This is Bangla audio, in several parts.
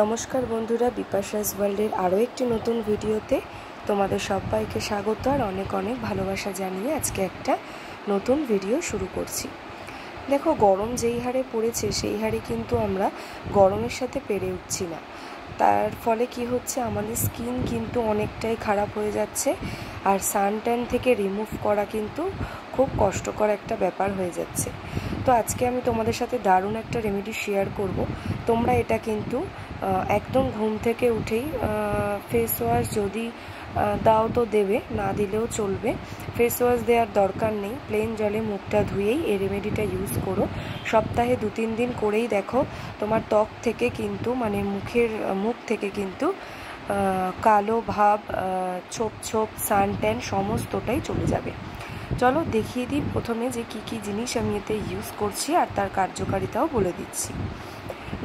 নমস্কার বন্ধুরা, বিপাশাস ওয়ার্ল্ডের আরও একটি নতুন ভিডিওতে তোমাদের সবাইকে স্বাগত আর অনেক অনেক ভালোবাসা জানিয়ে আজকে একটা নতুন ভিডিও শুরু করছি। দেখো, গরম যেই হারে পড়েছে সেই হারে কিন্তু আমরা গরমের সাথে পেরে উঠছি না। তার ফলে কি হচ্ছে, আমাদের স্কিন কিন্তু অনেকটাই খারাপ হয়ে যাচ্ছে আর সানট্যান থেকে রিমুভ করা কিন্তু খুব কষ্টকর একটা ব্যাপার হয়ে যাচ্ছে। তো আজকে আমি তোমাদের সাথে দারুণ একটা রেমেডি শেয়ার করব। তোমরা এটা কিন্তু একদম ঘুম থেকে উঠেই ফেস ওয়াশ যদি দাও তো দেবে, না দিলেও চলবে। ফেস ওয়াশ দেওয়ার দরকার নেই, প্লেন জলে মুখটা ধুয়েই এই রেমেডিটা ইউজ করো। সপ্তাহে 2-3 দিন করেই দেখো তোমার ত্বক থেকে কিন্তু মুখ থেকে কিন্তু কালো ভাব, ছোপ ছোপ, সানট্যান সমস্তটাই চলে যাবে। চলো দেখিয়ে দিই প্রথমে যে কি কি জিনিস আমি এতে ইউজ করছি আর তার কার্যকারিতাও বলে দিচ্ছি।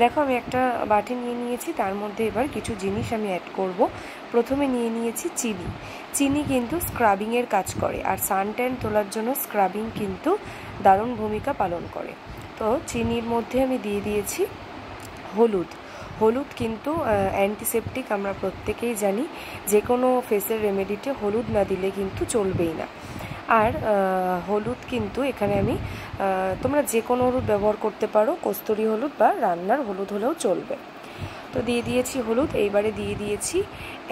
দেখো, আমি একটা বাটি নিয়ে নিয়েছি, তার মধ্যে এবার কিছু জিনিস আমি অ্যাড করব। প্রথমে নিয়ে নিয়েছি চিনি কিন্তু স্ক্রাবিংয়ের কাজ করে আর সানট্যান তোলার জন্য স্ক্রাবিং কিন্তু দারুণ ভূমিকা পালন করে। তো চিনির মধ্যে আমি দিয়ে দিয়েছি হলুদ কিন্তু অ্যান্টিসেপটিক, আমরা প্রত্যেকেই জানি। যে কোনো ফেসের রেমেডিতে হলুদ না দিলে কিন্তু চলবেই না। আর হলুদ কিন্তু এখানে আমি তোমরা যে কোনো হলুদ ব্যবহার করতে পারো, কস্তুরি হলুদ বা রান্নার হলুদ হলেও চলবে। তো দিয়ে দিয়েছি হলুদ। এইবারে দিয়ে দিয়েছি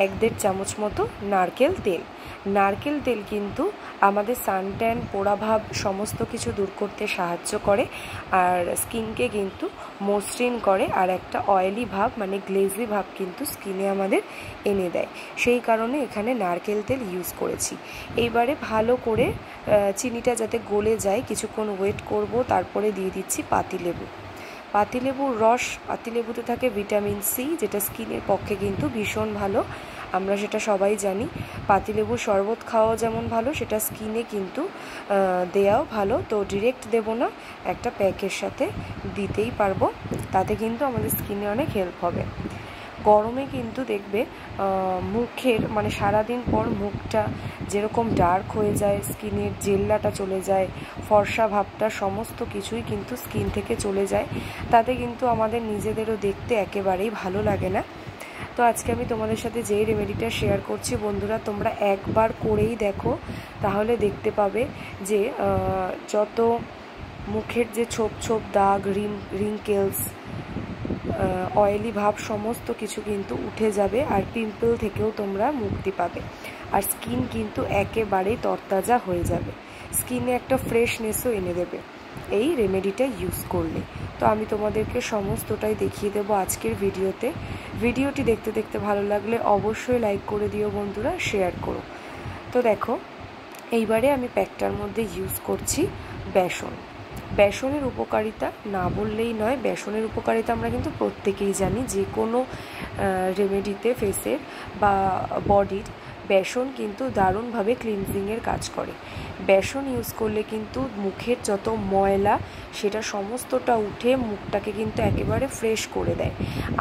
1-1.5 চামচ মতো নারকেল তেল কিন্তু আমাদের সানট্যান, পোড়াভাব সমস্ত কিছু দূর করতে সাহায্য করে আর স্কিনকে কিন্তু মসৃণ করে আর একটা অয়েলি ভাব মানে গ্লেজি ভাব কিন্তু স্কিনে আমাদের এনে দেয়। সেই কারণে এখানে নারকেল তেল ইউজ করেছি। এইবারে ভালো করে চিনিটা যাতে গলে যায় কিছুক্ষণ ওয়েট করব। তারপরে দিয়ে দিচ্ছি পাতিলেবুর রস। পাতিলেবুতে থাকে ভিটামিন সি, যেটা স্কিনের পক্ষে কিন্তু ভীষণ ভালো, আমরা সেটা সবাই জানি। পাতিলেবুর শরবত খাওয়াও যেমন ভালো, সেটা স্কিনে কিন্তু দেওয়াও ভালো। তো ডিরেক্ট দেবো না, একটা প্যাকের সাথে দিতেই পারবো, তাতে কিন্তু আমাদের স্কিনে অনেক হেল্প হবে। গরমে কিন্তু দেখবে মুখের মানে সারাদিন পর মুখটা যেরকম ডার্ক হয়ে যায়, স্কিনের জেল্লাটা চলে যায়, ফর্সা ভাবটা সমস্ত কিছুই কিন্তু স্কিন থেকে চলে যায়, তাতে কিন্তু আমাদের নিজেদেরও দেখতে একেবারেই ভালো লাগে না। তো আজকে আমি তোমাদের সাথে যেই রেমেডিটা শেয়ার করছি বন্ধুরা, তোমরা একবার করেই দেখো, তাহলে দেখতে পাবে যে যত মুখের যে ছোপ ছোপ দাগ, রিঙ্কেলস, অয়েলি ভাব সমস্ত কিছু কিন্তু উঠে যাবে আর পিম্পল থেকেও তোমরা মুক্তি পাবে আর স্কিন কিন্তু একেবারেই তরতাজা হয়ে যাবে। স্কিনে একটা ফ্রেশনেসও এনে দেবে এই রেমেডিটা ইউজ করলে। তো আমি তোমাদেরকে সমস্তটাই দেখিয়ে দেবো আজকের ভিডিওটি দেখতে দেখতে ভালো লাগলে অবশ্যই লাইক করে দিও বন্ধুরা, শেয়ার করো। তো দেখো, এইবারে আমি প্যাকটার মধ্যে ইউজ করছি বেসনের উপকারিতা না বললেই নয়। বেসনের উপকারিতা আমরা কিন্তু প্রত্যেকেই জানি, যে কোনো রেমেডিতে ফেসের বা বডির বেসন কিন্তু দারুণভাবে ক্লিনজিংয়ের কাজ করে। বেসন ইউজ করলে কিন্তু মুখের যত ময়লা সেটা সমস্তটা উঠে মুখটাকে কিন্তু একেবারে ফ্রেশ করে দেয়।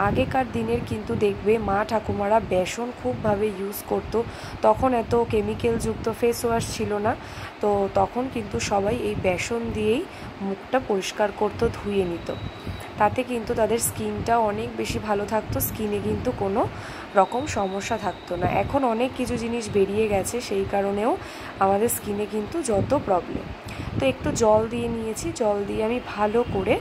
আগেকার দিনের কিন্তু দেখবে মা ঠাকুমারা বেসন খুবভাবে ইউজ করতো, তখন এত কেমিক্যালযুক্ত ফেস ওয়াশ ছিল না। তো তখন কিন্তু সবাই এই বেসন দিয়েই মুখটা পরিষ্কার করতো, ধুয়ে নিত, তাতে কিন্তু তাদের স্কিনটা অনেক বেশি ভালো থাকতো, স্কিনে কিন্তু কোনো রকম সমস্যা থাকতো না। এখন অনেক কিছু জিনিস বেরিয়ে গেছে, সেই কারণেও আমাদের স্কিনে কিন্তু যত প্রবলেম। তো একটু জল দিয়ে নিয়েছি, জল দিয়ে আমি ভালো করে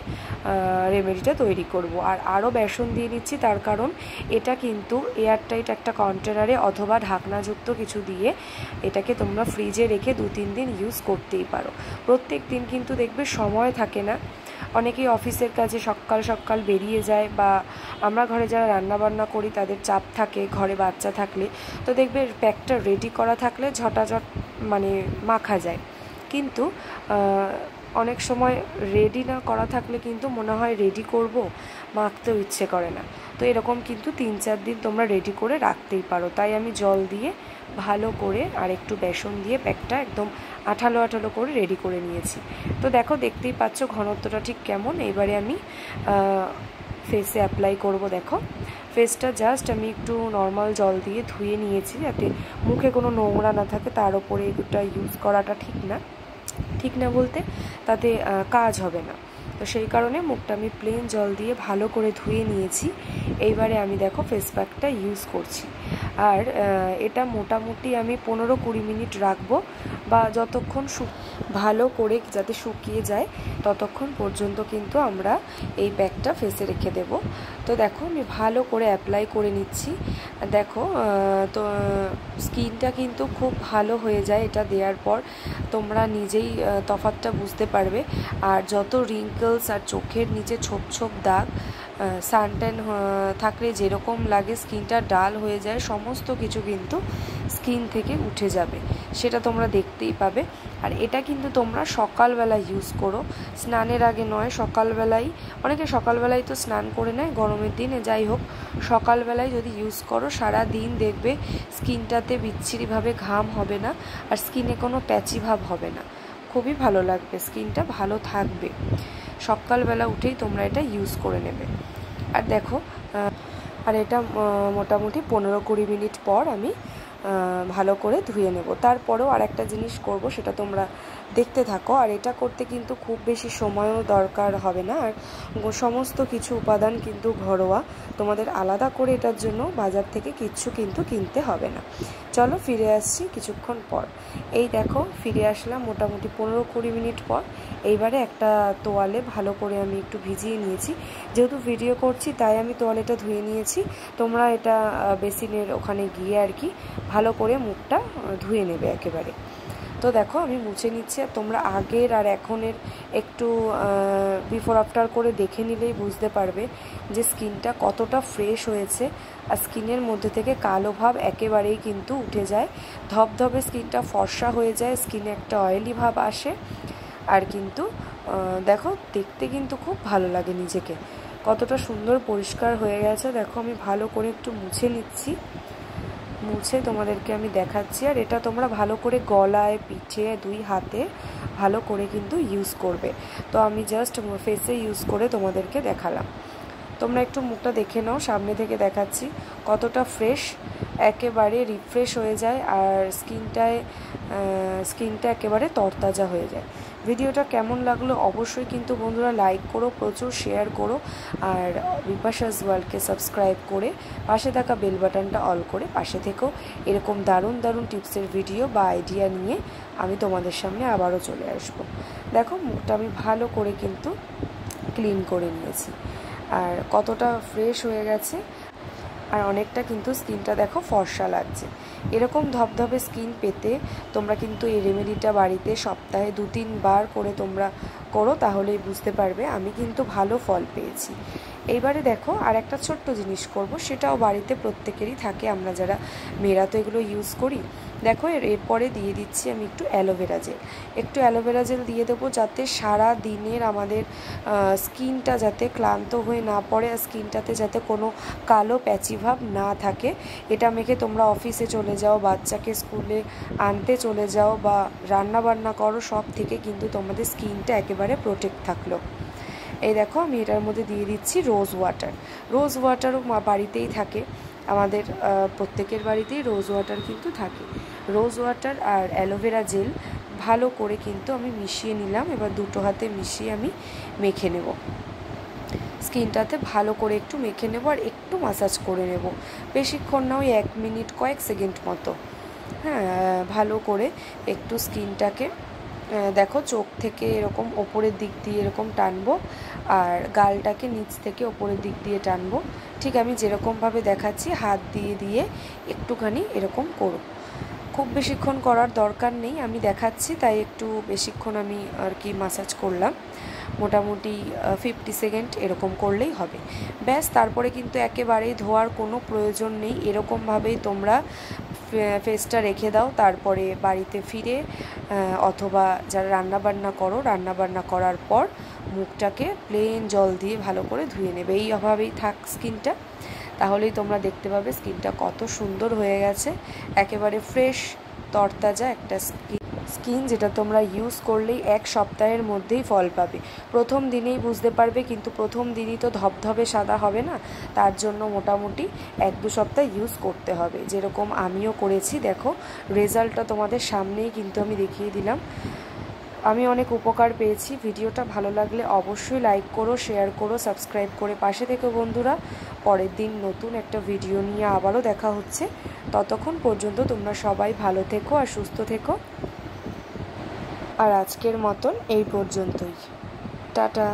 রেমেডিটা তৈরি করব। আর আরও বেসন দিয়ে নিচ্ছি, তার কারণ এটা কিন্তু এয়ারটাইট একটা কন্টেনারে অথবা ঢাকনাযুক্ত কিছু দিয়ে এটাকে তোমরা ফ্রিজে রেখে 2-3 দিন ইউজ করতেই পারো। প্রত্যেক দিন কিন্তু দেখবে সময় থাকে না, অনেকেই অফিসের কাজে সকাল বেরিয়ে যায়, বা আমরা ঘরে যারা রান্নাবান্না করি তাদের চাপ থাকে, ঘরে বাচ্চা থাকলে তো দেখবে প্যাকটা রেডি করা থাকলে ঝটাঝট মানে মাখা যায়, কিন্তু অনেক সময় রেডি না করা থাকলে কিন্তু মনে হয় রেডি করব, মাখতেও ইচ্ছে করে না। তো এরকম কিন্তু 3-4 দিন তোমরা রেডি করে রাখতেই পারো। তাই আমি জল দিয়ে ভালো করে আর একটু বেসন দিয়ে প্যাকটা একদম আঠালো করে রেডি করে নিয়েছি। তো দেখো, দেখতেই পাচ্ছ ঘনত্বটা ঠিক কেমন। এবারে আমি ফেসে অ্যাপ্লাই করব। দেখো, ফেসটা জাস্ট আমি একটু নর্মাল জল দিয়ে ধুয়ে নিয়েছি, যাতে মুখে কোনো নোংরা না থাকে। তার উপরে এটা ইউজ করাটা ঠিক না বলতে তাতে কাজ হবে না। তো সেই কারণে মুখটা আমি প্লেন জল দিয়ে ভালো করে ধুয়ে নিয়েছি। এইবারে আমি দেখো ফেস প্যাকটা ইউজ করছি। আর এটা মোটামুটি আমি 15-20 মিনিট রাখবো, বা যতক্ষণ ভালো করে যাতে শুকিয়ে যায় ততক্ষণ পর্যন্ত কিন্তু আমরা এই প্যাকটা ফেসে রেখে দেব। তো দেখো আমি ভালো করে অ্যাপ্লাই করে নিচ্ছি। দেখো তো স্কিনটা কিন্তু খুব ভালো হয়ে যায় এটা দেওয়ার পর, তোমরা নিজেই তফাৎটা বুঝতে পারবে। আর যত রিঙ্কলস আর চোখের নিচে ছোপ ছোপ দাগ, সানট্যান থাকলে যেরকম লাগে স্কিনটা ডাল হয়ে যায়, সমস্ত কিছু কিন্তু স্কিন থেকে উঠে যাবে, সেটা তোমরা দেখতেই পাবে। আর এটা কিন্তু তোমরা সকালবেলা ইউজ করো, স্নানের আগে নয়, সকালবেলায়। অনেকে সকালবেলায় তো স্নান করে নেয় গরমের দিনে, যাই হোক সকালবেলায় যদি ইউজ করো সারা দিন দেখবে স্কিনটাতে বিচ্ছিরিভাবে ঘাম হবে না, আর স্কিনে কোনো প্যাচি ভাব হবে না, খুবই ভালো লাগবে, স্কিনটা ভালো থাকবে। সকালবেলা উঠেই তোমরা এটা ইউজ করে নেবে। আর দেখো আর এটা মোটামুটি 15-20 মিনিট পর আমি ভালো করে ধুয়ে নেব। তারপরেও আর একটা জিনিস করব, সেটা তোমরা দেখতে থাকো। আর এটা করতে কিন্তু খুব বেশি সময়ও দরকার হবে না, আর সমস্ত কিছু উপাদান কিন্তু ঘরোয়া, তোমাদের আলাদা করে এটার জন্য বাজার থেকে কিচ্ছু কিন্তু কিনতে হবে না। চলো ফিরে আসছি কিছুক্ষণ পর। এই দেখো ফিরে আসলাম মোটামুটি 15-20 মিনিট পর। এইবারে একটা তোয়ালে ভালো করে আমি একটু ভিজিয়ে নিয়েছি, যেহেতু ভিডিও করছি তাই আমি তোয়ালেটা ধুয়ে নিয়েছি। তোমরা এটা বেসিনের ওখানে গিয়ে আর কি ভালো করে মুখটা ধুয়ে নেবে একেবারে। তো দেখো আমি মুছে নিচ্ছি, আর তোমরা আগের আর এখনের একটু বিফোর আফটার করে দেখে নিলেই বুঝতে পারবে যে স্কিনটা কতটা ফ্রেশ হয়েছে। আর স্কিনের মধ্যে থেকে কালো ভাব একেবারেই কিন্তু উঠে যায়, ধবধবে স্কিনটা ফর্সা হয়ে যায়, স্কিনে একটা অয়েলি ভাব আসে। আর কিন্তু দেখো দেখতে কিন্তু খুব ভালো লাগে নিজেকে, কতটা সুন্দর পরিষ্কার হয়ে গেছে। দেখো আমি ভালো করে একটু মুছে নিচ্ছি, মুছে তোমাদেরকে আমি দেখাচ্ছি। আর এটা তোমরা ভালো করে গলায়, পিঠে, 2 হাতে ভালো করে কিন্তু ইউজ করবে। তো আমি জাস্ট ফেসে ইউজ করে তোমাদেরকে দেখালাম, তোমরা একটু মুখটা দেখে নাও, সামনে থেকে দেখাচ্ছি কতটা ফ্রেশ, একেবারে রিফ্রেশ হয়ে যায়, আর স্কিনটা একেবারে তরতাজা হয়ে যায়। ভিডিওটা কেমন লাগলো অবশ্যই কিন্তু বন্ধুরা লাইক করো, প্রচুর শেয়ার করো, আর বিপাশাস ওয়ার্ল্ডকে সাবস্ক্রাইব করে পাশে থাকা বেল বাটনটা অল করে পাশে থেকেও। এরকম দারুণ দারুণ টিপসের ভিডিও বা আইডিয়া নিয়ে আমি তোমাদের সামনে আবারও চলে আসব। দেখো মুখটা আমি ভালো করে কিন্তু ক্লিন করে নিয়েছি, আর কতটা ফ্রেশ হয়ে গেছে, আর অনেকটা কিন্তু স্কিনটা দেখো ফর্সা লাগছে। এরকম ধবধবে স্কিন পেতে তোমরা কিন্তু এই রেমেডিটা বাড়িতে সপ্তাহে 2-3 বার করে তোমরা করো, তাহলেই বুঝতে পারবে আমি কিন্তু ভালো ফল পেয়েছি। এইবারে দেখো আর একটা ছোট্ট জিনিস করব, সেটাও বাড়িতে প্রত্যেকেরই থাকে, আমরা যারা মেয়েরা তো এগুলো ইউজ করি। দেখো এরপরে দিয়ে দিচ্ছি আমি একটু অ্যালোভেরা জেল, একটু অ্যালোভেরা জেল দিয়ে দেবো, যাতে সারা দিনের আমাদের স্কিনটা যাতে ক্লান্ত হয়ে না পড়ে, আর স্কিনটাতে যাতে কোনো কালো প্যাচি ভাব না থাকে। এটা মেখে তোমরা অফিসে চলে যাও, বাচ্চাকে স্কুলে আনতে চলে যাও, বা রান্না বান্না করো, সব থেকে কিন্তু তোমাদের স্কিনটা একেবারে প্রোটেক্ট থাকলো। এই দেখো আমি এটার মধ্যে দিয়ে দিচ্ছি রোজ ওয়াটার। রোজ ওয়াটারও বাড়িতেই থাকে, আমাদের প্রত্যেকের বাড়িতেই রোজ ওয়াটার কিন্তু থাকে। রোজ ওয়াটার আর অ্যালোভেরা জেল ভালো করে কিন্তু আমি মিশিয়ে নিলাম। এবার দুটো হাতে মিশিয়ে আমি মেখে নেব, স্কিনটাতে ভালো করে একটু মেখে নেব, আর একটু মাসাজ করে নেব, বেশিক্ষণ না, ওই 1 মিনিট কয়েক সেকেন্ড মতো। হ্যাঁ, ভালো করে একটু স্কিনটাকে দেখো চোখ থেকে এরকম ওপরের দিক দিয়ে এরকম টানবো, আর গালটাকে নিচ থেকে ওপরের দিক দিয়ে টানবো, ঠিক আমি যেরকমভাবে দেখাচ্ছি হাত দিয়ে দিয়ে একটুখানি এরকম করো। খুব বেশিক্ষণ করার দরকার নেই, আমি দেখাচ্ছি তাই একটু বেশিক্ষণ আমি আর কি মাসাজ করলাম, মোটামুটি 50 সেকেন্ড এরকম করলেই হবে, ব্যাস। তারপরে কিন্তু একেবারেই ধোয়ার কোনো প্রয়োজন নেই, এরকমভাবেই তোমরা ফেসটা রেখে দাও। তারপরে বাড়িতে ফিরে অথবা যারা রান্নাবান্না করো, রান্নাবান্না করার পর মুখটাকে প্লেন জল দিয়ে ভালো করে ধুয়ে নেবে, এইভাবেই থাক স্কিনটা, তাহলেই তোমরা দেখতে পাবে স্কিনটা কত সুন্দর হয়ে গেছে, একেবারে ফ্রেশ তরতাজা একটা স্কিন, যেটা তোমরা ইউজ করলেই 1 সপ্তাহের মধ্যেই ফল পাবে। প্রথম দিনেই বুঝতে পারবে, কিন্তু প্রথম দিনই তো ধবধবে সাদা হবে না, তার জন্য মোটামুটি 1-2 সপ্তাহ ইউজ করতে হবে, যেরকম আমিও করেছি। দেখো রেজাল্টটা তোমাদের সামনেই কিন্তু আমি দেখিয়ে দিলাম, আমি অনেক উপকার পেয়েছি। ভিডিওটা ভালো লাগলে অবশ্যই লাইক করো, শেয়ার করো, সাবস্ক্রাইব করে পাশে থেকো বন্ধুরা। পরের দিন নতুন একটা ভিডিও নিয়ে আবারও দেখা হচ্ছে। ততক্ষণ পর্যন্ত তোমরা সবাই ভালো থেকো আর সুস্থ থেকো। আর আজকের মতন এই পর্যন্তই। টাটা।